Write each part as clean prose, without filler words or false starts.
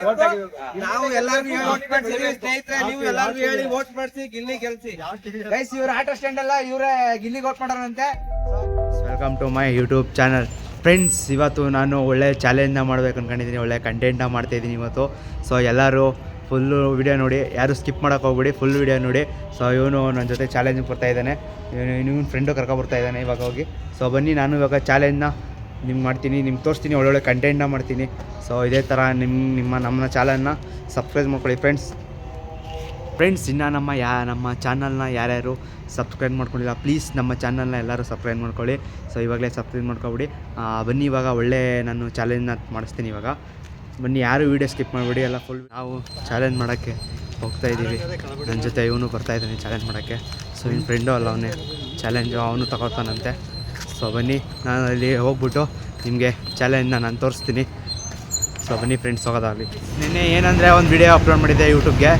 ನಾವು ಎಲ್ಲರಿಗೂ ವೋಟ್ ಮಾಡ್ತೀವಿ ಸ್ನೇಹಿತರೆ, ನೀವು ಎಲ್ಲರಿಗೂ ಹೇಳಿ ವೋಟ್ ಮಾಡಿಸಿ, ಗಿಲ್ಲಿ ಗೆಲ್ಸಿ ಗೈಸ್. ಇವ್ರ ಆಟೋ ಸ್ಟ್ಯಾಂಡ್ ಎಲ್ಲ ಇವರೇ ಗಿಲ್ಲಿಗೆ ವೋಟ್ ಮಾಡೋರಂತೆ. Welcome to my YouTube channel friends. ಇವತ್ತು ನಾನು ಒಳ್ಳೆ ಚಾಲೆಂಜ್ನ ಮಾಡ್ಬೇಕು ಅಂದ್ಕೊಂಡಿದ್ದೀನಿ, ಒಳ್ಳೆ ಕಂಟೆಂಟ್ನ ಮಾಡ್ತಾಯಿದ್ದೀನಿ ಇವತ್ತು. ಸೊ ಎಲ್ಲರೂ ಫುಲ್ಲು ವಿಡಿಯೋ ನೋಡಿ, ಯಾರು ಸ್ಕಿಪ್ ಮಾಡೋಕೆ ಹೋಗ್ಬಿಡಿ, ಫುಲ್ ವಿಡಿಯೋ ನೋಡಿ. ಸೊ ಇವನು ನನ್ನ ಜೊತೆ ಚಾಲೆಂಜಿಗೆ ಬರ್ತಾಯಿದ್ದಾನೆ, ಇವನು ಫ್ರೆಂಡು ಕರ್ಕೊಬರ್ತಾಯಿದ್ದಾನೆ ಇವಾಗ ಹೋಗಿ. ಸೊ ಬನ್ನಿ, ನಾನು ಇವಾಗ ಚಾಲೆಂಜ್ನ ನಿಮ್ಗೆ ಮಾಡ್ತೀನಿ, ನಿಮ್ಗೆ ತೋರಿಸ್ತೀನಿ, ಒಳ್ಳೊಳ್ಳೆ ಕಂಟೆಂಟ್ನ ಮಾಡ್ತೀನಿ. ಸೊ ಇದೇ ಥರ ನಮ್ಮ ಚಾನಲ್ನ ಸಬ್ಸ್ಕ್ರೈಬ್ ಮಾಡ್ಕೊಳ್ಳಿ ಫ್ರೆಂಡ್ಸ್. ಇನ್ನು ನಮ್ಮ ಚಾನಲ್ನ ಯಾರ್ಯಾರು ಸಬ್ಸ್ಕ್ರೈಬ್ ಮಾಡ್ಕೊಂಡಿಲ್ಲ ಪ್ಲೀಸ್ ನಮ್ಮ ಚಾನಲ್ನ ಎಲ್ಲರೂ ಸಬ್ಸ್ಕ್ರೈಬ್ ಮಾಡ್ಕೊಳ್ಳಿ. ಸೊ ಇವಾಗಲೇ ಸಬ್ಸ್ಕ್ರೈಬ್ ಮಾಡ್ಕೊಬಿಡಿ. ಬನ್ನಿ ಇವಾಗ ಒಳ್ಳೆ ನಾನು ಚಾಲೆಂಜ್ನ ಮಾಡಿಸ್ತೀನಿ ಇವಾಗ. ಬನ್ನಿ, ಯಾರು ವೀಡಿಯೋ ಸ್ಕಿಪ್ ಮಾಡಿಬಿಡಿ, ಎಲ್ಲ ಫುಲ್. ನಾವು ಚಾಲೆಂಜ್ ಮಾಡೋಕ್ಕೆ ಹೋಗ್ತಾಯಿದ್ದೀವಿ, ನನ್ನ ಜೊತೆ ಇವನು ಬರ್ತಾಯಿದ್ದಾನೆ ಚಾಲೆಂಜ್ ಮಾಡೋಕ್ಕೆ. ಸೊ ಇನ್ನು ಫ್ರೆಂಡು ಅಲ್ಲ ಅವನೇ ಚಾಲೆಂಜು, ಅವನು ತಗೊಳ್ತಾನಂತೆ. ಸೊ ಬನ್ನಿ, ನಾನು ಅಲ್ಲಿ ಹೋಗ್ಬಿಟ್ಟು ನಿಮಗೆ ಚಾಲೆಂಜ್ನ ನಾನು ತೋರಿಸ್ತೀನಿ. ಸೊ ಬನ್ನಿ ಫ್ರೆಂಡ್ಸ್, ಹೋಗೋದಾಗಲಿ. ನಿನ್ನೆ ಏನಂದರೆ ಒಂದು ವಿಡಿಯೋ ಅಪ್ಲೋಡ್ ಮಾಡಿದ್ದೆ ಯೂಟ್ಯೂಬ್ಗೆ.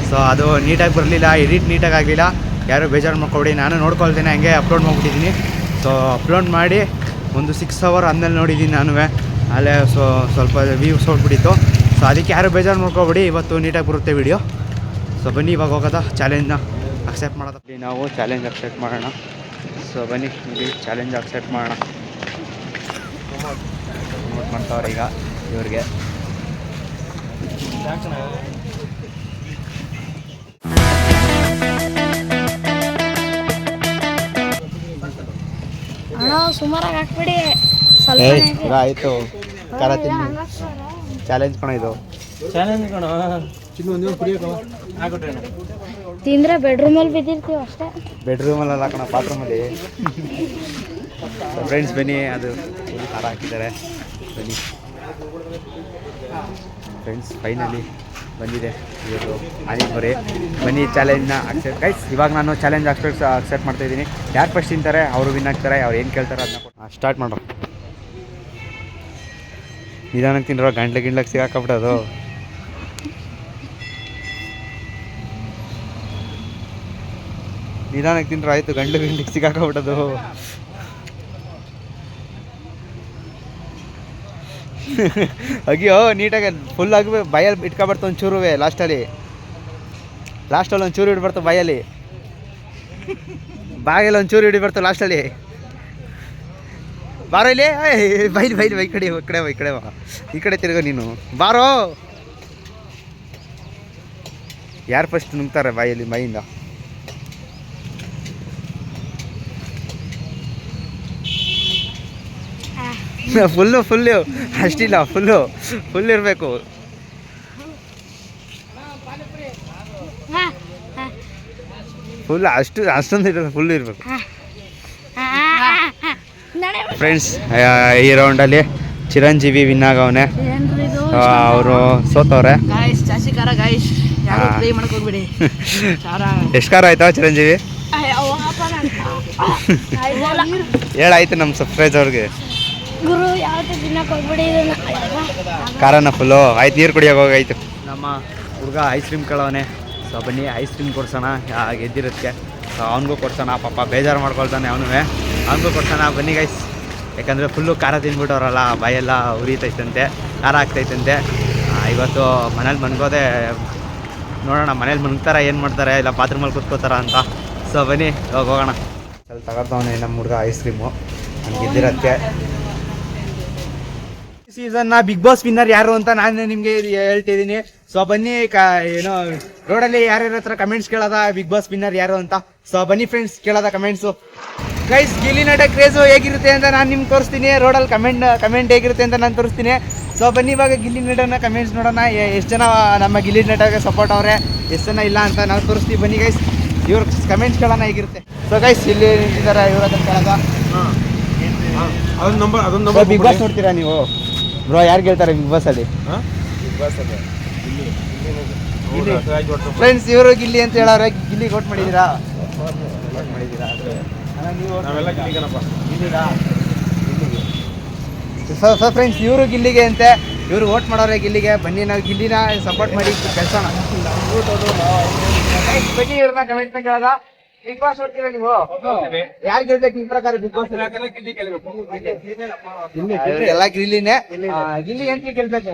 ಸೊ ಅದು ನೀಟಾಗಿ ಬರಲಿಲ್ಲ, ಎಡಿಟ್ ನೀಟಾಗಿ ಆಗಲಿಲ್ಲ, ಯಾರು ಬೇಜಾರು ಮಾಡ್ಕೊಬಿಡಿ. ನಾನು ನೋಡ್ಕೊಳ್ತೀನಿ, ಹಂಗೆ ಅಪ್ಲೋಡ್ ಮಾಡಿಬಿಟ್ಟಿದ್ದೀನಿ. ಸೊ ಅಪ್ಲೋಡ್ ಮಾಡಿ ಒಂದು 6 ಅವರ್ ಆದಮೇಲೆ ನೋಡಿದ್ದೀನಿ ನಾನು, ಅಲ್ಲೇ ಸ್ವಲ್ಪ ವ್ಯೂಸ್ ಹೊಡ್ಬಿಟ್ಟಿತ್ತು. ಸೊ ಅದಕ್ಕೆ ಯಾರು ಬೇಜಾರು ಮಾಡ್ಕೊಬಿಡಿ, ಇವತ್ತು ನೀಟಾಗಿ ಬರುತ್ತೆ ವಿಡಿಯೋ. ಸೊ ಬನ್ನಿ ಇವಾಗ ಹೋಗೋದ ಚಾಲೆಂಜ್ನ ಅಕ್ಸೆಪ್ಟ್ ಮಾಡೋದು. ನಾವು ಚಾಲೆಂಜ್ ಅಕ್ಸೆಪ್ಟ್ ಮಾಡೋಣ. ಸೊ ಬನ್ನಿ ಇಲ್ಲಿ ಚಾಲೆಂಜ್ ಅಕ್ಸೆಪ್ಟ್ ಮಾಡೋಣ. ನೋಟ್ ಮಾಡ್ತಾವ್ರೆ ಈಗ ಇವ್ರಿಗೆ. ಸುಮಾರಾಗಿ ಹಾಕ್ಬಿಡಿ, ಆಯಿತು ಖಾರ ತಿನ್ನು. ಚಾಲೆಂಜ್ ಕಣ ಇದು, ಚಾಲೆಂಜ್ ಕಣ. ತಿಂದ್ರೆ ಬೆಡ್ರೂಮಲ್ಲಿ ಬಿದ್ದಿರ್ತೀವಿ ಅಷ್ಟೇ. ಬೆಡ್ರೂಮಲ್ಲ ಕಣ, ಬಾತ್ರೂಮಲ್ಲಿ. ಫ್ರೆಂಡ್ಸ್ ಬನ್ನಿ, ಅದು ಖಾರ ಹಾಕಿದ್ದಾರೆ. ಬನ್ನಿ ಫ್ರೆಂಡ್ಸ್, ಫೈನಲಿ ಬಂದಿದೆ ಇವತ್ತು ಪಾನಿಪುರಿ. ಬನ್ನಿ ಚಾಲೆಂಜ್ನ ಅಕ್ಸೆಪ್ಟ್ ಗೈಸ್. ಇವಾಗ ನಾನು ಚಾಲೆಂಜ್ ಅಕ್ಸೆಪ್ಟ್ ಮಾಡ್ತಾಯಿದ್ದೀನಿ. ಯಾರು ಫಸ್ಟ್ ತಿಂತಾರೆ ಅವರು ವಿನ್ ಆಗ್ತಾರೆ, ಅವ್ರು ಏನು ಕೇಳ್ತಾರೆ ಅದನ್ನ ಸ್ಟಾರ್ಟ್ ಮಾಡ್ರು. ನಿಧಾನಕ್ಕೆ ತಿನ್ರೋ, ಗಂಟ್ಲಿಗೆ ಸಿಗಾಕಬಿಟ್ಟದು. ನಿಧಾನಕ್ಕೆ ತಿನ್ರೋ, ಆಯಿತು, ಗಂಟ್ಲಿಗೆ ಸಿಗಾಕಬಿಟ್ಟದು. ಅಯ್ಯೋ, ನೀಟಾಗಿ ಫುಲ್ ಆಗಿ ಬಾಯಲ್ಲಿ ಇಟ್ಕೊಬಾರ್ದು ಒಂಚೂರು, ಲಾಸ್ಟಲ್ಲಿ ಒಂಚೂರು ಹಿಡಿಬಾರ್ದು ಬಾಯಲ್ಲಿ ಒಂಚೂರು ಹಿಡಿಬಾರ್ದು ಲಾಸ್ಟಲ್ಲಿ. ಬಾರೋ ಇಲ್ಲಿ, ಬೈ ಕಡೆ ಈ ಕಡೆ ತಿರ್ಗೋ ನೀನು, ಬಾರೋ. ಯಾರು ಫಸ್ಟ್ ನುಗ್ತಾರೆ ಬಾಯಿಂದ? ಫುಲ್ಲು ಅಷ್ಟಿಲ್ಲ, ಫುಲ್ ಇರಬೇಕು. ಫುಲ್ ಅಷ್ಟೊಂದು ಇರೋದು, ಫುಲ್ ಇರಬೇಕು ಫ್ರೆಂಡ್ಸ್. ಈ ರೌಂಡಲ್ಲಿ ಚಿರಂಜೀವಿ ವಿನ್ ಆಗವನೆ, ಅವರು ಸೋತವ್ರೆ. ಎಷ್ಟು ಖಾರ ಆಯ್ತಾ ಚಿರಂಜೀವಿ? ಹೇಳಾಯ್ತು ನಮ್ಮ ಸಬ್ಸ್ಕ್ರೈಬರ್ಗೆ. ಖಾರನ ಫುಲ್ಲು ಆಯ್ತು, ನೀರು ಕುಡಿಯೋಕೆ ಹೋಗಾಯ್ತು. ನಮ್ಮ ಹುಡುಗ ಐಸ್ ಕ್ರೀಮ್ ಕೇಳವನೆ. ಸೊ ಬನ್ನಿ ಐಸ್ ಕ್ರೀಮ್ ಕೊಡ್ಸೋಣ, ಗೆದ್ದಿರೋದಕ್ಕೆ. ಸೊ ಅವನಿಗೂ ಕೊಡ್ಸೋಣ, ಪಾಪ ಬೇಜಾರು ಮಾಡ್ಕೊಳ್ತಾನೆ ಅವನಿಗೂ ಕೊಡ್ಸೋಣ. ಬನ್ನಿ ಗೈಸ್, ಯಾಕಂದರೆ ಫುಲ್ಲು ಖಾರ ತಿಂದ್ಬಿಟ್ಟವ್ರಲ್ಲ, ಬಾಯೆಲ್ಲ ಉರಿತೈತಂತೆ, ಖಾರ ಆಗ್ತೈತಂತೆ. ಇವತ್ತು ಮನೇಲಿ ಮನ್ಗೋದೆ, ನೋಡೋಣ ಮನೇಲಿ ಮನ್ಗ್ತಾರ, ಏನು ಮಾಡ್ತಾರೆ, ಇಲ್ಲ ಬಾತ್ರೂಮಲ್ಲಿ ಕೂತ್ಕೋತಾರ ಅಂತ. ಸೊ ಬನ್ನಿ ಇವಾಗ ಹೋಗೋಣ. ಅಲ್ಲಿ ತಗೊಳ್ತವನೆ ನಮ್ಮ ಹುಡುಗ ಐಸ್ ಕ್ರೀಮು, ನಾನು ಗೆದ್ದಿರೋದಕ್ಕೆ. ಸೀಸನ್ನ ಬಿಗ್ ಬಾಸ್ ವಿನ್ನರ್ ಯಾರು ಅಂತ ನಾನು ನಿಮಗೆ ಹೇಳ್ತಿದ್ದೀನಿ. ಸೊ ಬನ್ನಿ, ಏನೋ ರೋಡಲ್ಲಿ ಯಾರ್ಯಾರ ಹತ್ರ ಕಮೆಂಟ್ಸ್ ಕೇಳೋದ ಬಿಗ್ ಬಾಸ್ ವಿನ್ನರ್ ಯಾರು ಅಂತ. ಸೊ ಬನ್ನಿ ಫ್ರೆಂಡ್ಸ್, ಕೇಳೋದ ಕಮೆಂಟ್ಸು. ಗೈಸ್, ಗಿಲ್ಲಿ ನಟ ಕ್ರೇಜು ಹೇಗಿರುತ್ತೆ ಅಂತ ನಾನು ನಿಮ್ಗೆ ತೋರಿಸ್ತೀನಿ. ರೋಡಲ್ಲಿ ಕಮೆಂಟ್ ಹೇಗಿರುತ್ತೆ ಅಂತ ನಾನು ತೋರಿಸ್ತೀನಿ. ಸೊ ಬನ್ನಿ ಇವಾಗ ಗಿಲ್ಲಿ ನಟನ ಕಮೆಂಟ್ಸ್ ನೋಡೋಣ. ಎಷ್ಟು ಜನ ನಮ್ಮ ಗಿಲ್ಲಿ ನಟಗೆ ಸಪೋರ್ಟ್ ಅವರೇ, ಎಷ್ಟು ಜನ ಇಲ್ಲ ಅಂತ ನಾವು ತೋರಿಸ್ತೀವಿ. ಬನ್ನಿ ಗೈಸ್, ಇವ್ರ ಕಮೆಂಟ್ಸ್ ಕೇಳೋಣ ಹೇಗಿರುತ್ತೆ. ಸೊ ಗೈಸ್, ಇಲ್ಲಿ ನಿಂತಿದ್ದಾರೆ ಇವ್ರ ಹತ್ರ ಕೇಳೋದ. ಬಿಗ್ ಬಾಸ್ ನೋಡ್ತೀರಾ ನೀವು ಬ್ರೋ? ಯಾರು ಗೆಲ್ತಾರೆ ಬಿಗ್ ಬಾಸಲ್ಲಿ? ಫ್ರೆಂಡ್ಸ್, ಇವರು ಗಿಲ್ಲಿ ಅಂತ ಹೇಳೋರೆ. ಗಿಲ್ಲಿಗೆ ವೋಟ್ ಮಾಡಿದ್ದೀರಾ? ಸೊ ಫ್ರೆಂಡ್ಸ್, ಇವರು ಗಿಲ್ಲಿಗೆ ಅಂತೆ, ಇವರು ವೋಟ್ ಮಾಡೋರೆ ಗಿಲ್ಲಿಗೆ. ಬನ್ನಿ ನಾವು ಗಿಲ್ಲಿನ ಸಪೋರ್ಟ್ ಮಾಡಿ ಕೆಲಸನ. ಬನ್ನಿ ಇವ್ರನ್ನ ಕಮೆಂಟ್ನ ಕೇಳೋದ. ಬಿಗ್ ಬಾಸ್ ನೋಡ್ತೀರಾ ನೀವು? ಯಾರು ಗೆಲ್ಬೇಕು ನಿಮ್ ಪ್ರಕಾರ ಬಿಗ್ ಬಾಸ್? ಎಲ್ಲ ಗಿಲ್ಲಿನೇ. ಗಿಲ್ಲಿ ಎಂತ ಗೆಲ್ಬೇಕು?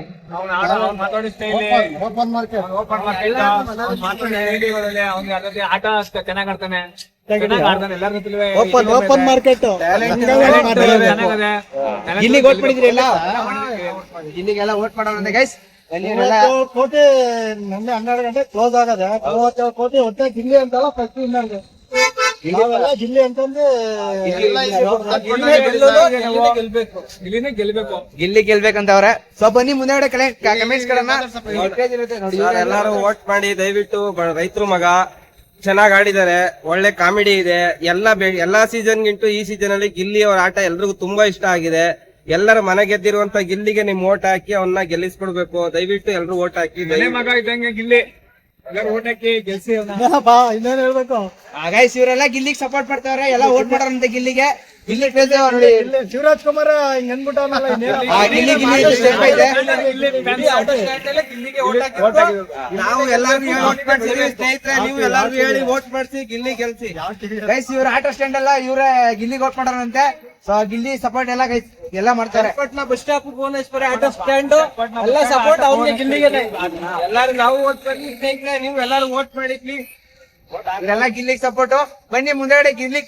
ಆಟ ಚೆನ್ನಾಗ್ ಆಡ್ತಾನೆ, ಓಪನ್ ಮಾರ್ಕೆಟ್ ಗಿಲ್ಲಿಗೆ ಓಟ್ ಮಾಡಿದ್ರಿ ಎಲ್ಲ? ಗಿಲ್ಲಿಗೆಲ್ಲ ಓಟ್ ಮಾಡೋಣ ಗೈಸ್. ಕೋಟೆ ನನ್ನೆ 12 ಗಂಟೆ ಕ್ಲೋಸ್ ಆಗದೆ. 37 ಕೋಟಿ ಒಟ್ಟೆ ಗಿಲ್ಲಿ ಅಂತಲ್ಲ, ಫಸ್ಟ್ ಇನ್ನೊಂದು ನಾವೆಲ್ಲ ಗಿಲ್ಲಿ ಅಂತಂದ್ರೆ ಗಿಲ್ಲಿ ಗೆಲ್ಬೇಕಂತವ್ರೆ. ಸೊ ಬನ್ನಿ ಮುಂದೆ ಕಮೆಂಟ್ಸ್ ಗಳನ್ನ ನೋಡಿ. ಎಲ್ಲಾರು ವೋಟ್ ಮಾಡಿ ದಯವಿಟ್ಟು ರೈತರು ಮಗ ಚೆನ್ನಾಗ್ ಆಡಿದ್ದಾರೆ, ಒಳ್ಳೆ ಕಾಮಿಡಿ ಇದೆ. ಎಲ್ಲಾ ಸೀಸನ್ ಗಿಂಟು ಈ ಸೀಸನ್ ಅಲ್ಲಿ ಗಿಲ್ಲಿ ಅವರ ಆಟ ಎಲ್ರಿಗೂ ತುಂಬಾ ಇಷ್ಟ ಆಗಿದೆ. ಎಲ್ಲರ ಮನೆ ಗೆದ್ದಿರುವಂತ ಗಿಲ್ಲಿಗೆ ನಿಮ್ ವೋಟ್ ಹಾಕಿ ಅವನ್ನ ಗೆಲ್ಲಿಸ್ಕೊಡ್ಬೇಕು. ದಯವಿಟ್ಟು ಎಲ್ರು ವೋಟ್ ಹಾಕಿ. ಮಗ ಇದ್ದಂಗೆ ಗಿಲ್ಲಿ ಎಲ್ಲರೂ ಓಟ್ ಹಾಕಿ ಗೆಲ್ಸಿ. ಇನ್ನೇನ್ ಹೇಳ್ಬೇಕು, ಗೈಸ್ ಇವರೆಲ್ಲ ಗಿಲ್ಲಿಗೆ ಸಪೋರ್ಟ್ ಮಾಡ್ತಾವ್ರೆ, ಎಲ್ಲ ಓಟ್ ಮಾಡೋರಂತೆ ಗಿಲ್ಲಿಗೆ. ಗಿಲ್ಲಿ ನೋಡಿ ಶಿವರಾಜ್ ಕುಮಾರ್ ಹಿಂಗ್ ಅನ್ಬಿಟ್ಟವನಲ್ಲ, ಗಿಲ್ಲಿ ಗಿಲ್ಲಿ ಸ್ಟೆಪ್ ಐತೆ. ನಾವು ಎಲ್ಲಾರ್ಗು ವೋಟ್ ಮಾಡ್ತೀವಿ ಸ್ನೇಹಿತರೆ, ನೀವು ಎಲ್ಲಾರ್ಗು ಹೇಳಿ ವೋಟ್ ಮಾಡಿಸಿ ಗಿಲ್ಲಿ ಗೆಲ್ಸಿ. ಗೈಸ್ ಇವ್ರ ಆಟೋ ಸ್ಟ್ಯಾಂಡ್ ಎಲ್ಲ ಇವ್ರೆ ಗಿಲ್ಲಿಗೆ ಓಟ್ ಮಾಡೋರಂತೆ. ಸೊ ಗಿಲ್ಲಿ ಸಪೋರ್ಟ್ ಎಲ್ಲ ಗೈಸ್ ಎಲ್ಲ ಮಾಡ್ತಾರೆ. Bus stop Bhuvaneshwari auto stand ಎಲ್ಲ ಸಪೋರ್ಟ್ ಅವ್ರಿಗೆ ಗಿಲ್ಲಿಗೆ. ಎಲ್ಲಾರು ನಾವು ವೋಟ್ ಮಾಡಿ ಸ್ನೇಹಿತರೆ, ನೀವು ಎಲ್ಲಾರು ವೋಟ್ ಮಾಡಿ ಪ್ಲೀಸ್. ಇವರೆಲ್ಲ ಗಿಲ್ಲಿಗೆ ಸಪೋರ್ಟ್. ಬನ್ನಿ ಮುಂದೆಗಡೆ ಗಿಲ್ಲಿ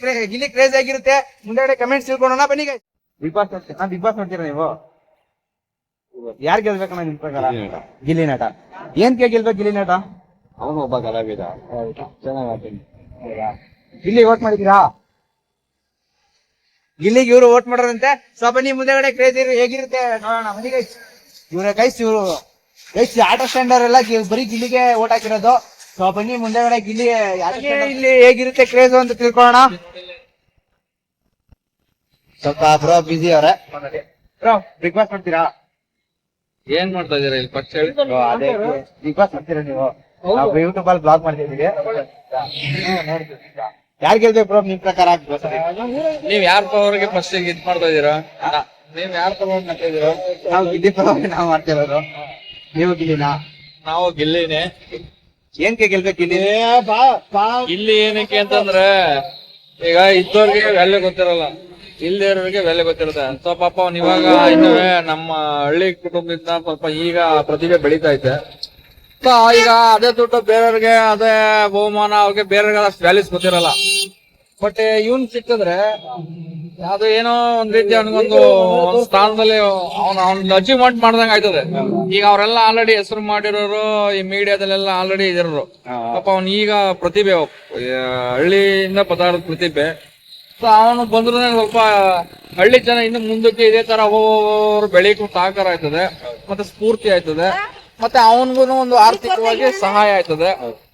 ಕ್ರೇಜ್ ಆಗಿರುತ್ತೆ. ಮುಂದೆಗಡೆ ಕಮೆಂಟ್ಸ್ ತಿಳ್ಕೊಳ್ಳೋಣ ಬನ್ನಿ ಗೈಸ್. ಬಿಗ್ ಬಾಸ್ ನೋಡ್ತೀರಾ ನೀವು? ಯಾರು ಗೆಲ್ಬೇಕಣ್ಣ ನಿಮ್ ಪ್ರಕಾರ? ಗಿಲ್ಲಿ ನಟ. ಏನ್ಕೆ ಗೆಲ್ಬೇಕು ಗಿಲ್ಲಿ ನಟ? ಅವನು ಒಬ್ಬ ಕಲಾವಿದ, ಚೆನ್ನಾಗಿ ಗಿಲ್ಲಿಗೆ ಓಟ್ ಮಾಡಿದೀರಾ? ಗಿಲ್ಲಿಗೆ ಇವ್ರು ಓಟ್ ಮಾಡೋರಂತೆ. ಸೊ ಬನ್ನಿ ಮುಂದೆಗಡೆ ಕ್ರೇಜ್ ಹೇಗಿರುತ್ತೆ ನೋಡೋಣ ಬನ್ನಿ ಗೈಸ್. ಇವ್ರ ಗೈಸ್ ಆಟೋ ಸ್ಟ್ಯಾಂಡರ್ ಎಲ್ಲ ಬರೀ ಗಿಲ್ಲಿಗೆ ಓಟ್ ಹಾಕಿರೋದು. ಸೊ ಬನ್ನಿ ಮುಂದೆಗಡೆ ಗಿಲ್ಲಿ ಇಲ್ಲಿ ಹೇಗಿರುತ್ತೆ ಕ್ರೇಜ್ ಅಂತ ತಿಳ್ಕೊಳ್ಳೋಣ. ಸ್ವಲ್ಪ ಬ್ರೋ ಬಿಸಿ ಅವ್ರೆ. ಬ್ರೋ ಬಿಗ್ ಬಾಸ್ ನೋಡ್ತೀರಾ? ಏನ್ ಮಾಡ್ತಾ ಇದೀರಾ ಇಲ್ಲಿ ಫಸ್ಟ್ ಹೇಳಿ? ಅದೇ ಬಿಗ್ ಬಾಸ್ ನೋಡ್ತೀರಾ ನೀವು? ನಾವು ಯೂಟ್ಯೂಬ್ ಅಲ್ಲಿ ಬ್ಲಾಗ್ ಮಾಡ್ತಿದ್ದೀವಿ. ಯಾರು ಗೆಲ್ಬೇಕು ಬ್ರೋ ನಿಮ್ ಪ್ರಕಾರ? ನೀವ್ ಯಾರ ಪರವಾಗಿ ಫಸ್ಟ್ ಇದ್ ಮಾಡ್ತಾ ಇದೀರಾ? ನೀವ್ ಯಾರ ಪರವಾಗಿ ಮಾಡ್ತಾ ಇದೀರಾ? ನಾವು ಗಿಲ್ಲಿ ಪರವಾಗಿ ನಾವು ಮಾಡ್ತಿರೋದು. ನೀವು ಗಿಲ್ಲಿನಾ? ನಾವು ಗಿಲ್ಲಿನೇ. ಏನ್ಕೆ ಗೆಲ್ಬೇಕು ಗಿಲ್ಲಿ? ಇಲ್ಲಿ ಏನಕ್ಕೆ ಅಂತಂದ್ರೆ ಈಗ ಇದ್ದವ್ರಿಗೆ ವ್ಯಾಲ್ಯೂ ಗೊತ್ತಿರಲ್ಲ, ಇಲ್ಲದೆ ಇರೋರಿಗೆ ವ್ಯಾಲ್ಯೂ ಗೊತ್ತಿರುತ್ತೆ. ಸೊ ಪಾಪ ಅವ್ನು ಇವಾಗ ಇನ್ನುವೆ ನಮ್ಮ ಹಳ್ಳಿ ಕುಟುಂಬದಿಂದ ಸ್ವಲ್ಪ ಈಗ ಪ್ರತಿಭೆ ಬೆಳೀತಾ ಐತೆ. ಸೊ ಈಗ ಅದೇ ದುಡ್ಡು ಬೇರೆಯವ್ರಿಗೆ, ಅದೇ ಬಹುಮಾನ ಅವ್ರಿಗೆ ಬೇರೆಯವ್ರಿಗೆ ಅಷ್ಟು ವ್ಯಾಲ್ಯೂಸ್ ಗೊತ್ತಿರಲ್ಲ. ಬಟ್ ಇವನ್ ಸಿಕ್ಕಿದ್ರೆ ಅದು ಏನೋ ಒಂದ್ ರೀತಿ ಅವನಿಗೊಂದು ಸ್ಥಾನದಲ್ಲಿ ಅವ್ನ ಅಚೀವ್ಮೆಂಟ್ ಮಾಡ್ದಂಗ ಆಯ್ತದೆ. ಈಗ ಅವರೆಲ್ಲ ಆಲ್ರೆಡಿ ಹೆಸರು ಮಾಡಿರೋರು ಈ ಮೀಡಿಯಾದಲ್ಲೆಲ್ಲ ಆಲ್ರೆಡಿ ಇದಿರೋರು. ಪಾಪ ಅವ್ನು ಈಗ ಪ್ರತಿಭೆ, ಹಳ್ಳಿಯಿಂದ ಪದಾರ್ಥ ಪ್ರತಿಭೆ. ಸೊ ಅವನು ಬಂದ್ರು ಸ್ವಲ್ಪ ಹಳ್ಳಿ ಜನ ಇನ್ನು ಮುಂದಕ್ಕೆ ಇದೇ ತರ ಅವರು ಬೆಳೀಕು ಸಹಕಾರ ಆಯ್ತದೆ, ಮತ್ತೆ ಸ್ಫೂರ್ತಿ ಆಯ್ತದೆ, ಮತ್ತೆ ಅವನ್ಗೂ ಒಂದು ಆರ್ಥಿಕವಾಗಿ ಸಹಾಯ ಆಯ್ತದೆ.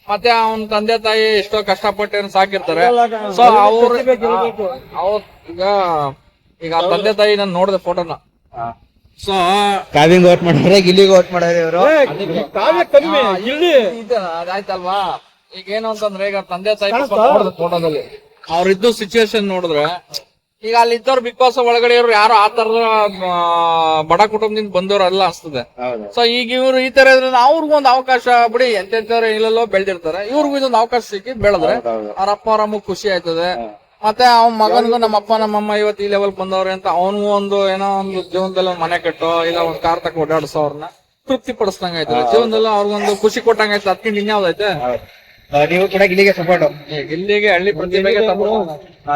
ಮತ್ತೆ ಅವನ ತಂದೆ ತಾಯಿ ಎಷ್ಟೋ ಕಷ್ಟಪಟ್ಟು ಸಾಕಿರ್ತಾರೆ. ಸೊ ಅವ್ರ ಈಗ ತಂದೆ ತಾಯಿ ನಾನು ನೋಡಿದೆ ಫೋಟೋನ. ಸೊ ಕಾವ್ಯಂಗ್ ಓಟ್ ಮಾಡೋರೆ, ಗಿಲ್ಲಿಗೆ ಓಟ್ ಮಾಡೋರೆ ಇವರು. ಅದಾಯ್ತಲ್ವಾ? ಈಗ ಏನು ಅಂತಂದ್ರೆ ಈಗ ತಂದೆ ತಾಯಿ ನೋಡಿದೆ ಫೋಟೋದಲ್ಲಿ ಅವ್ರಿದ್ದು ಸಿಚುವೇಶನ್ ನೋಡಿದ್ರೆ, ಈಗ ಅಲ್ಲಿ ಇದ್ದವ್ರು ಬಿಗ್ ಬಾಸ್ ಒಳಗಡೆ ಇವ್ರು ಯಾರು ಆ ತರದ ಬಡ ಕುಟುಂಬದಿಂದ ಬಂದವ್ರು ಅಲ್ಲ ಅನ್ಸ್ತದೆ. ಸೊ ಈಗ ಇವ್ರು ಈ ತರ ಇದ್ರೆ ಅವ್ರಿಗೂ ಒಂದು ಅವಕಾಶ ಬಿಡಿ, ಎಂತೆಂತವ್ರು ಇಲ್ಲೆಲ್ಲೋ ಬೆಳ್ದಿರ್ತಾರೆ, ಇವ್ರಿಗೂ ಇದೊಂದು ಅವಕಾಶ ಸಿಕ್ಕಿ ಬೆಳೆದ್ರೆ ಅವ್ರ ಅಪ್ಪ ಅವರಮ್ಮ ಖುಷಿ ಆಯ್ತದೆ. ಮತ್ತೆ ಅವ್ನ ಮಗನಿಗೂ ನಮ್ಮ ಅಪ್ಪ ನಮ್ಮಮ್ಮ ಇವತ್ತು ಈ ಲೆವೆಲ್ ಬಂದವ್ರೆ ಅಂತ ಅವನಿಗೂ ಒಂದು ಏನೋ ಒಂದು ಜೀವನದಲ್ಲಿ ಒಂದು ಮನೆ ಕಟ್ಟೋ ಇಲ್ಲ ಒಂದ್ ಕಾರ್ ತಕ್ಕ ಓಡಾಡ್ಸೋ ಅವ್ರನ್ನ ತೃಪ್ತಿ ಪಡಿಸ್ದಂಗ ಆಯ್ತದೆ. ಜೀವನದಲ್ಲಿ ಅವ್ರಿಗೊಂದು ಖುಷಿ ಕೊಟ್ಟಂಗ ಆಯ್ತು. ಅದಕ್ಕಿಂತ ಇನ್ಯಾವ್ದೈತೆ? ನೀವು ಕೂಡ ಗಿಲ್ಲಿಗೆ ಸಪೋರ್ಟ್. ಇಲ್ಲಿಗೆ ಹಳ್ಳಿ ಪ್ರತಿಭೆಗೆ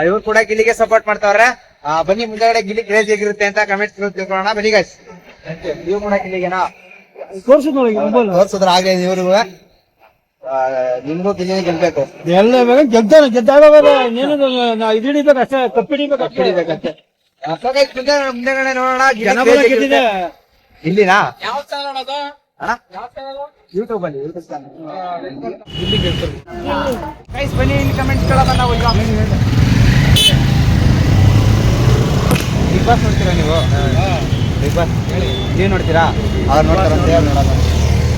ಇವ್ರು ಕೂಡ ಗಿಲ್ಲಿಗೆ ಸಪೋರ್ಟ್ ಮಾಡ್ತಾವ್ರೆ. ಬನ್ನಿ ಮುಂದೆಗಡೆ ಗಿಲ್ಲಿ ಕ್ರೇಜ್ ಹೇಗಿರುತ್ತೆ ಅಂತ ಕಮೆಂಟ್ಸ್ ತಿಳ್ಕೊಳ್ಳೋಣ ಬನ್ನಿ ಗೈಸ್. ನೀವು ಕೂಡ ಗಿಲ್ಲಿಗೆನಾ? ತೋರ್ಸಿದ್ರ ಆಗ್ಲಿ ಇವ್ರಿಗೂ. ನಿಮ್ಗೂ ಗಿಲ್ಲಿಗೆ ಗೆಲ್ಬೇಕು. ಎಲ್ಲ ಗೆದ್ದಾಗ ಇದು ಹಿಡಿಬೇಕು ಅಷ್ಟೇ, ಕಪ್ಪು ಹಿಡಿಬೇಕಷ್ಟೇ. ಮುಂದೆಗಡೆ ನೋಡೋಣ. ಇಲ್ಲಿನಾ? ಯಾವ ಚಾನಲ್ ಅದು? ಯೂಟ್ಯೂಬ್ ಅಲ್ಲಿ ಗೈಸ್ ಬನ್ನಿ ಇಲ್ಲಿ ಕಮೆಂಟ್ಸ್ ಕೇಳೋಣ ನಾವು ಈಗ. ಬಿಗ್ ಬಾಸ್ ನೋಡ್ತೀರಾ ನೀವು? ಬಿಗ್ ಬಾಸ್ ನೀವು ನೋಡ್ತೀರಾ? ಅವ್ರು ನೋಡ್ತಾರಂತೆ ನೋಡೋಣ.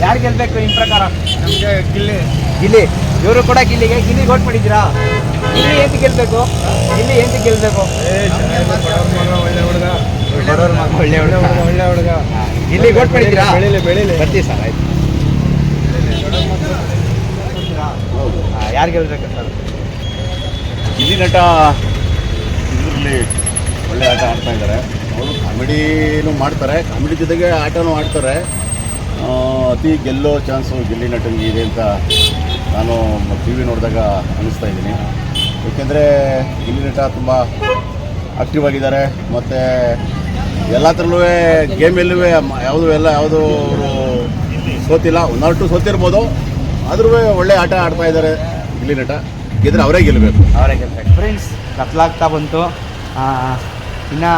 ಯಾರು ಗೆಲ್ಬೇಕು ನಿಮ್ ಪ್ರಕಾರ? ನಮ್ಗೆ ಗಿಲ್ಲಿ. ಇವರು ಕೂಡ ಗಿಲ್ಲಿಗೆ ಓಟ್ ಮಾಡಿದ್ದೀರಾ? ಗಿಲ್ಲಿ ಏಂತ ಗೆಲ್ಬೇಕು? ಗಿಲ್ಲಿ ಏಂತ ಗೆಲ್ಬೇಕು? ಒಳ್ಳೆ ಹುಡುಗ, ಒಳ್ಳೆ ಹುಡುಗ. ಗಿಲ್ಲಿ ಓಟ್ ಮಾಡಿದ್ದೀರಾ? ಬರ್ತೀವಿ ಸರ್, ಆಯ್ತು. ಯಾರು ಗೆಲ್ಬೇಕು ಸರ್? ಗಿಲ್ಲಿ ನಟ ಇದರಲ್ಲಿ ಒಳ್ಳೆ ಆಟ ಆಡ್ತಾ ಇದ್ದಾರೆ. ಅವರು ಕಾಮಿಡಿನೂ ಮಾಡ್ತಾರೆ, ಕಾಮಿಡಿ ಜೊತೆಗೆ ಆಟನೂ ಆಡ್ತಾರೆ. ಅತಿ ಗೆಲ್ಲೋ ಚಾನ್ಸು ಗಿಲ್ಲಿ ನಟನಿಗೆ ಇದೆ ಅಂತ ನಾನು ಟಿ ವಿ ನೋಡಿದಾಗ ಅನ್ನಿಸ್ತಾ ಇದ್ದೀನಿ. ಏಕೆಂದರೆ ಗಿಲ್ಲಿ ನಟ ತುಂಬ ಆಕ್ಟಿವ್ ಆಗಿದ್ದಾರೆ. ಮತ್ತು ಎಲ್ಲ ಥರಲ್ಲೂ ಗೇಮಲ್ಲೂ ಯಾವುದು ಅವರು ಸೋತಿಲ್ಲ, 1-2 ಸೋತಿರ್ಬೋದು, ಆದ್ರೂ ಒಳ್ಳೆ ಆಟ ಆಡ್ತಾ ಇದ್ದಾರೆ ಗಿಲ್ಲಿ ನಟ. ಗೆದ್ರೆ ಅವರೇ ಗೆಲ್ಲಬೇಕು. ಅವರೇ ಗೆಲ್ಬೇಕು. ಫ್ರೆಂಡ್ಸ್ ಕತ್ಲಾಗ್ತಾ ಬಂತು, ಇನ್ನು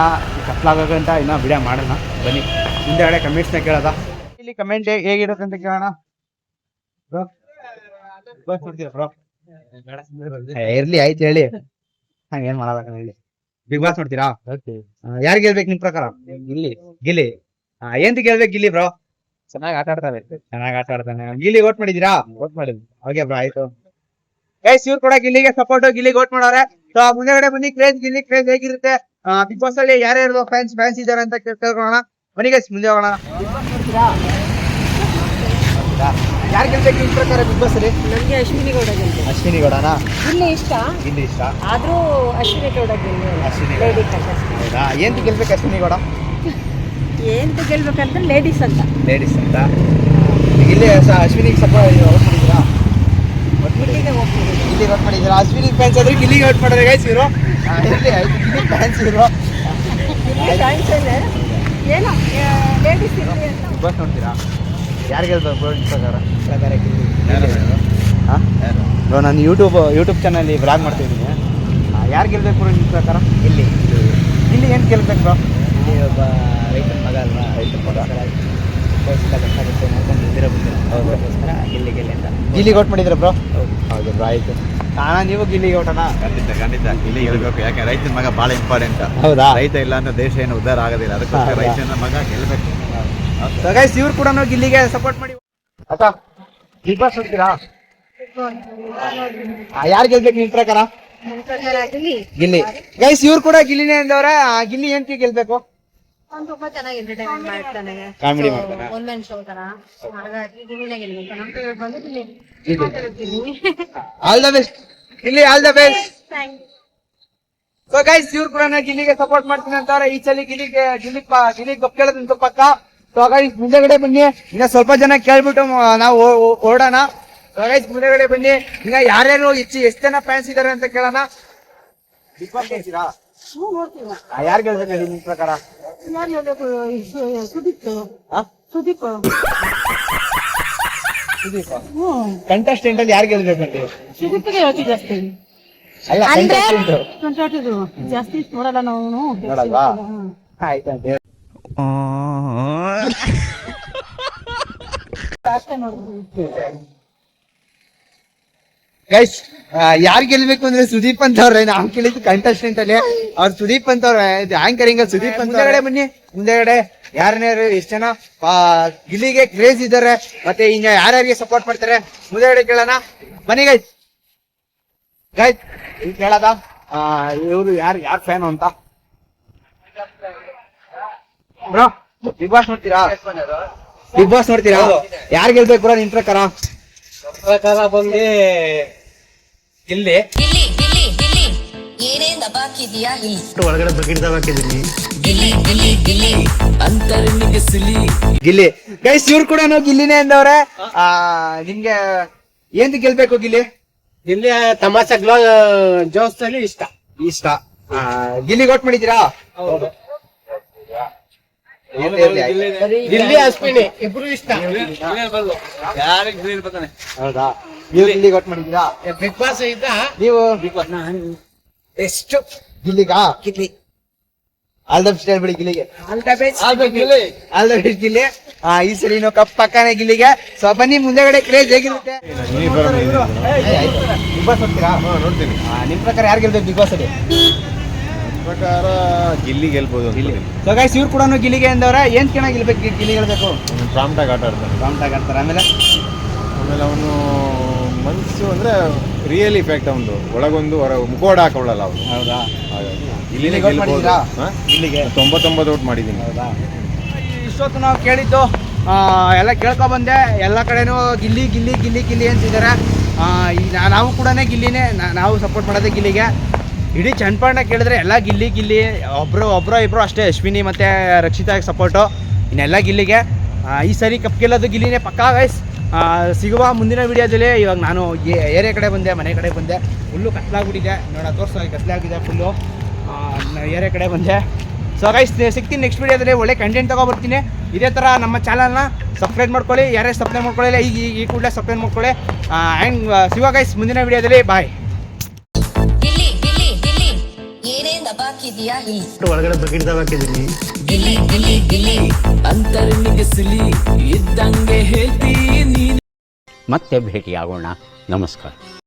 ಕತ್ಲಾಗಂಟ ಇನ್ನೂ ವಿಡಿಯೋ ಮಾಡೋಣ ಬನ್ನಿ. ಹಿಂದೆಗಡೆ ಕಮೆಂಟ್ಸ್ನ ಕೇಳೋದ, ಇಲ್ಲಿ ಕಮೆಂಟ್ ಹೇಗಿರುತ್ತೆ ಅಂತ ಕೇಳೋಣ. ಬ್ರೋ ನೋಡ್ತೀರಾ ಬ್ರೋ? ಇರ್ಲಿ ಆಯ್ತು ಹೇಳಿ, ಹಂಗೇನ್ ಮಾಡೋದಕ್ಕ ಹೇಳಿ. ಬಿಗ್ ಬಾಸ್ ನೋಡ್ತೀರಾ? ಯಾರು ಗೆಲ್ಬೇಕು ನಿಮ್ ಪ್ರಕಾರ? ಗಿಲ್ಲಿ. ಏಂತ ಗೆಲ್ಬೇಕು ಗಿಲ್ಲಿ ಬ್ರೋ? ಚೆನ್ನಾಗಿ ಆಟ ಆಡ್ತಾನೆ. ಗಿಲ್ಲಿ ವೋಟ್ ಮಾಡಿದೀರಾ? ವೋಟ್ ಮಾಡಿದ್ವಿ. ಓಕೆ ಬ್ರೋ, ಆಯ್ತು. ಗೈಸ್ ಇವ್ರು ಕೂಡ ಗಿಲ್ಲಿಗೆ ಸಪೋರ್ಟ್, ಗಿಲ್ಲಿಗೆ ವೋಟ್ ಮಾಡೋರೆ. ಸೊ ಮುಂದೆಗಡೆ ಬನ್ನಿ, ಗಿಲ್ಲಿ ಕ್ರೇಜ್ ಹೇಗಿರುತ್ತೆ, ಬಿಗ್ ಬಾಸ್ ಅಲ್ಲಿ ಯಾರ್ಯಾರು ಫ್ಯಾನ್ಸ್ ಇದಾರೆ ಅಂತ ಕೇಳ್ಕೊಳ್ಳೋಣ. ಬನ್ನಿ ಗೈಸ್ ಮುಂದೆ ಹೋಗೋಣ. ಯಾರು ಗೆಲ್ಬೇಕು ನಿಮ್ ಪ್ರಕಾರ ಬಿಗ್ ಬಾಸ್ ಅಲ್ಲಿ? ನನಗೆ ಅಶ್ವಿನಿ ಗೌಡ ಗೆಲ್ಬೇಕು. ಅಶ್ವಿನಿ ಗೌಡನಾ? ಗಿಲ್ಲಿ ಇಷ್ಟ, ಆದ್ರೂ ಅಶ್ವಿನಿ ಗೌಡ ಲೇಡಿ ಕಂಟೆಸ್ಟೆಂಟ್. ಹೌದಾ? ಏಂತ ಗೆಲ್ಬೇಕು ಅಶ್ವಿನಿ ಗೌಡ? ಏಂತ ಗೆಲ್ಬೇಕಂದ್ರೆ ಲೇಡೀಸ್ ಅಂತ. ಇಲ್ಲಿ ಅಶ್ವಿನಿಗೆ ಸಪೋರ್ಟ್ ವೋಟ್ ಮಾಡಿದ್ದೀರಾ? ಗಿಲ್ಲಿಗೆ ಹೋಗ್ತೀವಿ. ಗಿಲ್ಲಿ ವೋಟ್ ಮಾಡಿದ್ದೀರಾ? ಅಶ್ವಿನಿ ಫ್ಯಾನ್ಸ್ ಆದ್ರೆ ಗಿಲ್ಲಿಗೆ ವೋಟ್ ಮಾಡಿದ್ರೆ ಗೈಸ್ ಇವರು. ಗಿಲ್ಲಿ ಫ್ಯಾನ್ಸ್ ಇವರು. ಗಿಲ್ಲಿ ಫ್ಯಾನ್ಸ್ ಏನೋ ಲೇಡೀಸ್ ಇರಲಿ ಅಂತ. ಬಿಗ್ ಬಾಸ್ ನೋಡ್ತೀರಾ? ಯಾರು ಗೆಲ್ಬೇಕು ಬ್ರೋ ನಿಮ್ಮ ಪ್ರಕಾರ? ಗಿಲ್ಲಿ. ಹಾಂ ಬ್ರೋ, ನಾನು ಯೂಟ್ಯೂಬ್ ಚಾನಲ್ಲಿ ಬ್ಲಾಗ್ ಮಾಡ್ತಾ ಇದ್ದೀನಿ. ಯಾರು ಗೆಲ್ಬೇಕು ಬ್ರೋ ನಿಮ್ಮ ಪ್ರಕಾರ? ಗಿಲ್ಲಿ ಏನು ಗೆಲ್ಬೇಕು ಬ್ರೋ? ಗಿಲ್ಲಿ ಒಬ್ಬ ರೈತನ ಮಗ ಅಲ್ವಾ? ರೈತನ ಮಗ ಕಷ್ಟಪಟ್ಟು ಮಾಡ್ಕೊಂಡು ಅದಕ್ಕೋಸ್ಕರ ಗಿಲ್ಲಿಗೆ ಅಂತ ಗಿಲ್ಲಿಗೆ ಔಟ್ ಮಾಡಿದ್ರೆ ಬ್ರೋ? ಹೌದು ಬ್ರೋ, ಆಯ್ತು. ನೀವು ಗಿಲ್ಲಿಗೆ ಔಟನಾ? ಖಂಡಿತ ಗಿಲ್ಲಿ ಗೆಲ್ಬೇಕು. ಯಾಕೆ ರೈತನ ಮಗ ಬಹಳ ಇಂಪಾರ್ಟೆಂಟ್. ಹೌದಾ? ರೈತ ಇಲ್ಲ ಅಂದ್ರೆ ದೇಶ ಏನು ಉದ್ಧಾರ ಆಗೋದಿಲ್ಲ. ಅದಕ್ಕೋಸ್ಕರ ರೈತನ ಮಗ ಗೆಲ್ಬೇಕು. ಗೈಸ್ ಇವ್ರು ಕೂಡ ಗಿಲ್ಲಿಗೆ ಸಪೋರ್ಟ್ ಮಾಡಿ. ಅಕ್ಕ ಬಿಗ್ ಬಾಸ್ ನೋಡ್ತೀರಾ? ಯಾರು ಗೆಲ್ಬೇಕು ನಿಮ್ ಪ್ರಕಾರ? ಗಿಲ್ಲಿ. ಗೈಸ್ ಇವ್ರು ಕೂಡ ಗಿಲ್ಲಿನೇ ಅಂದವ್ರೆ. ಗಿಲ್ಲಿ ಏನ್ ಗೆಲ್ಬೇಕು? ಅವ್ನು ತುಂಬಾ ಚೆನ್ನಾಗಿ ಎಂಟರ್ಟೈನ್ಮೆಂಟ್ ಮಾಡ್ತಾನೆ, ಕಾಮಿಡಿ ಮಾಡ್ತಾನೆ, ಒನ್ ಮ್ಯಾನ್ ಶೋ ತರ. ಹಾಗಾಗಿ ಗಿಲ್ಲಿನೇ ಗೆಲ್ಬೇಕು. ನಮ್ಮ ಫೇವರೇಟ್ ಬಂದು Gilli. All the best Gilli, all the best. Thank you. So guys ಇವ್ರು ಕೂಡ ಗಿಲ್ಲಿಗೆ ಸಪೋರ್ಟ್ ಮಾಡ್ತೀನಿ ಅಂತಾರೆ. ಈ ಸಲ ಗಿಲ್ಲಿ ಗಪ್ ಕೇಳೋದಂತ ಪಕ್ಕ. ಸೊ ಗೈಸ್ ಮುಂದೆಗಡೆ ಬನ್ನಿ, ಇನ್ನ ಸ್ವಲ್ಪ ಜನ ಕೇಳ್ಬಿಟ್ಟು ನಾವು ಹೊರಡೋಣ. ಸೊ ಗೈಸ್ ಮುಂದೆಗಡೆ ಬನ್ನಿ, ಇನ್ನ ಯಾರ್ಯಾರು ಎಷ್ಟು ಜನ ಫ್ಯಾನ್ಸ್ ಇದಾರೆ ಅಂತ ಕೇಳೋಣ. ಬಿಗ್ ಬಾಸ್ ನೋಡ್ತೀರಾ? ಯಾರು ಗೆಲ್ಬೇಕು ಹೇಳಿ ನಿಮ್ ಪ್ರಕಾರ? ಯಾರು ಗೆಲ್ಬೇಕು? ಸುದೀಪ್. ಕಂಟೆಸ್ಟೆಂಟ್ ಅಲ್ಲಿ ಯಾರು ಗೆಲ್ಬೇಕಂತ? ಸುದೀಪ್ಗೆ ಯೋಚನೆ ಜಾಸ್ತಿ. ಅಲ್ಲ ಕಂಟೆಸ್ಟೆಂಟ್ ಜಾಸ್ತಿ ನೋಡಲ್ಲ ನಾವು. ನೋಡಲ್ವಾ? ಆಯ್ತಂತ ಹೇಳಿ. ಅಷ್ಟೇ ನೋಡ್ತೀವಿ. ಗೈಸ್ ಯಾರು ಗೆಲ್ಬೇಕು ಅಂದ್ರೆ ಸುದೀಪ್ ಅಂತ ಅವ್ರೆ. ನಾವು ಕೇಳಿದ್ದು ಕಂಟೆಸ್ಟೆಂಟ್ ಅಲ್ಲಿ, ಅವ್ರು ಸುದೀಪ್ ಅಂತ ಅವ್ರೆ. ಆಂಕರಿಂಗ್ ಸುದೀಪ್ ಅಂತ. ಮುಂದೆಗಡೆ ಬನ್ನಿ, ಮುಂದೆಗಡೆ ಯಾರನ್ಯಾರು ಎಷ್ಟು ಜನ ಗಿಲ್ಲಿಗೆ ಕ್ರೇಜ್ ಇದ್ದಾರೆ, ಮತ್ತೆ ಇನ್ನ ಯಾರ್ಯಾರಿಗೆ ಸಪೋರ್ಟ್ ಮಾಡ್ತಾರೆ ಮುಂದೆಗಡೆ ಕೇಳೋಣ. ಬನ್ನಿ ಗೈಸ್. ಕೇಳದ ಇವ್ರು ಯಾರು ಫ್ಯಾನ್ ಅಂತ ಬ್ರೋ? ಬಿಗ್ ಬಾಸ್ ನೋಡ್ತೀರಾ? ಯಾರು ಗೆಲ್ಬೇಕು ಬ್ರೋ ನಿಮ್ ಪ್ರಕಾರ? ಬಂದು ಗಿಲ್ಲಿ. ಏನೇನ್ ದಬಾಕಿದ್ಯಾ ಇಲ್ಲಿ? ಒಳಗಡೆ ಬಕೆಟ್ ಹಾಕಿದ್ದೀನಿ. ಗಿಲ್ಲಿ. ಗೈಸ್ ಇವ್ರು ಕೂಡ ಗಿಲ್ಲಿನೇ ಅಂದವ್ರೆ. ನಿಮ್ಗೆ ಏನ್ ಗೆಲ್ಬೇಕು ಗಿಲ್ಲಿ? ಗಿಲ್ಲಿ ತಮಾಷೆ ಜೋಸ್ದಲ್ಲಿ ಇಷ್ಟ. ಗಿಲ್ಲಿ ವೋಟ್ ಮಾಡಿದ್ದೀರಾ? ಗಿಲ್ಲಿ ಅಶ್ವಿನಿ ಇಬ್ರು ಇಷ್ಟ. ಹೌದಾ? ನೀವು ಗಿಲ್ಲಿ ವೋಟ್ ಮಾಡಿದ್ದೀರಾ? ಬಿಗ್ ಬಾಸ್ ಇದ್ದ ನೀವು ಎಷ್ಟು ಗಿಲ್ಲಿಗಾ? ಆಲ್ ದ ಬೆಸ್ಟ್ ಹೇಳ್ಬಿಡಿ ಗಿಲ್ಲಿಗೆ. All the best Gilli. ಈ ಸರಿ ನಾವು ಕಪ್ ಪಕ್ಕನೆ ಗಿಲ್ಲಿಗೆ. ಸೊ ಬನ್ನಿ ಮುಂದೆಗಡೆ ಕ್ರೇಜ್ ಹೇಗಿರುತ್ತೆ? ಬಿಗ್ ಬಾಸ್ ನೋಡ್ತೀರಾ? ನೋಡ್ತೀನಿ. ನಿಮ್ ಪ್ರಕಾರ ಯಾರು ಗೆಲ್ಬೇಕು ಬಿಗ್ ಬಾಸ್ ಅಲ್ಲಿ? ಪ್ರಕಾರ ಗಿಲ್ಲಿ ಗೆಲ್ಬೋದು. ಸೊ ಗೈಸ್ ಇವ್ರು ಕೂಡ ಗಿಲ್ಲಿಗೆ ಅಂದವ್ರೆ. ಏನ್ ಚೆನ್ನಾಗಿ ಗೆಲ್ಬೇಕು? ಗಿಲ್ಲಿ ಗೆಲ್ಬೇಕು. ಪ್ರಾಂಪ್ಟಾಗಿ ಆಟ ಆಡ್ತಾರೆ. ಆಮೇಲೆ ಅವನು ಮನ್ಸು ಅಂದ್ರೆ ರಿಯಲ್ ಇಫೆಕ್ಟ್ ಅವನು ಒಳಗೊಂದು ಮುಖವಾಡ ಹಾಕೊಳ್ಳಲ್ಲ ಅವನು. ಹೌದಾ? ಹಾಗಾಗಿ ಗಿಲ್ಲಿಗೆ vote ಮಾಡಿದ್ದೀರಾ? ಗಿಲ್ಲಿಗೆ 99 ಔಟ್ ಮಾಡಿದ್ದೀನಿ. ಹೌದಾ? ಇಷ್ಟೊತ್ತು ನಾವು ಕೇಳಿದ್ದು ಎಲ್ಲ ಕೇಳ್ಕೊ ಬಂದೆ. ಎಲ್ಲ ಕಡೆನೂ ಗಿಲ್ಲಿ ಅಂತಿದ್ದಾರೆ. ನಾವು ಕೂಡ ಗಿಲ್ಲಿನೇ ನಾವು ಸಪೋರ್ಟ್ ಮಾಡೋದೇ ಗಿಲ್ಲಿಗೆ. ಇಡೀ ಚನ್ನಪಟ್ಟಣ ಕೇಳಿದ್ರೆ ಎಲ್ಲ ಗಿಲ್ಲಿ ಒಬ್ಬರು ಇಬ್ಬರು ಅಷ್ಟೇ, ಅಶ್ವಿನಿ ಮತ್ತು ರಕ್ಷಿತಾಗೆ ಸಪೋರ್ಟು, ಇನ್ನೆಲ್ಲ ಗಿಲ್ಲಿಗೆ. ಈ ಸರಿ ಕಪ್ ಗೆಲ್ಲೋದು ಗಿಲ್ಲಿನೇ ಪಕ್ಕಾ ಗೈಸ್. ಸಿಗುವ ಮುಂದಿನ ವೀಡಿಯೋದಲ್ಲಿ. ಇವಾಗ ನಾನು ಏರಿಯಾ ಕಡೆ ಬಂದೆ, ಮನೆ ಕಡೆ ಬಂದೆ, ಫುಲ್ಲು ಕತ್ಲಾಗ್ಬಿಟ್ಟಿದೆ ತೋರಿಸೋ, ಕತ್ಲಾಗಿದೆ ಫುಲ್ಲು. ಏರಿಯಾ ಕಡೆ ಬಂದೆ. ಸೊ ಗೈಸ್ ಸಿಗ್ತೀನಿ ನೆಕ್ಸ್ಟ್ ವೀಡಿಯೋದಲ್ಲಿ, ಒಳ್ಳೆ ಕಂಟೆಂಟ್ ತೊಗೊಬರ್ತೀನಿ. ಇದೇ ಥರ ನಮ್ಮ ಚಾನಲ್ನ ಸಬ್ಸ್ಕ್ರೈಬ್ ಮಾಡ್ಕೊಳ್ಳಿ. ಯಾರೇ ಸಬ್ಸ್ಕ್ರೈಬ್ ಮಾಡ್ಕೊಳ್ಳಿಲ್ಲ ಈ ಕೂಡಲೇ ಸಬ್ಸ್ಕ್ರೈಬ್ ಮಾಡ್ಕೊಳ್ಳಿ. ಆ್ಯಂಡ್ ಸಿಗುವ ಗೈಸ್ ಮುಂದಿನ ವೀಡಿಯೋದಲ್ಲಿ. ಬಾಯ್. ಒಳಗಡೆ ಬಕೆಟ್ ಹಾಕಿದ್ದೀನಿ. ಮತ್ತೆ ಭೇಟಿಯಾಗೋಣ. ನಮಸ್ಕಾರ.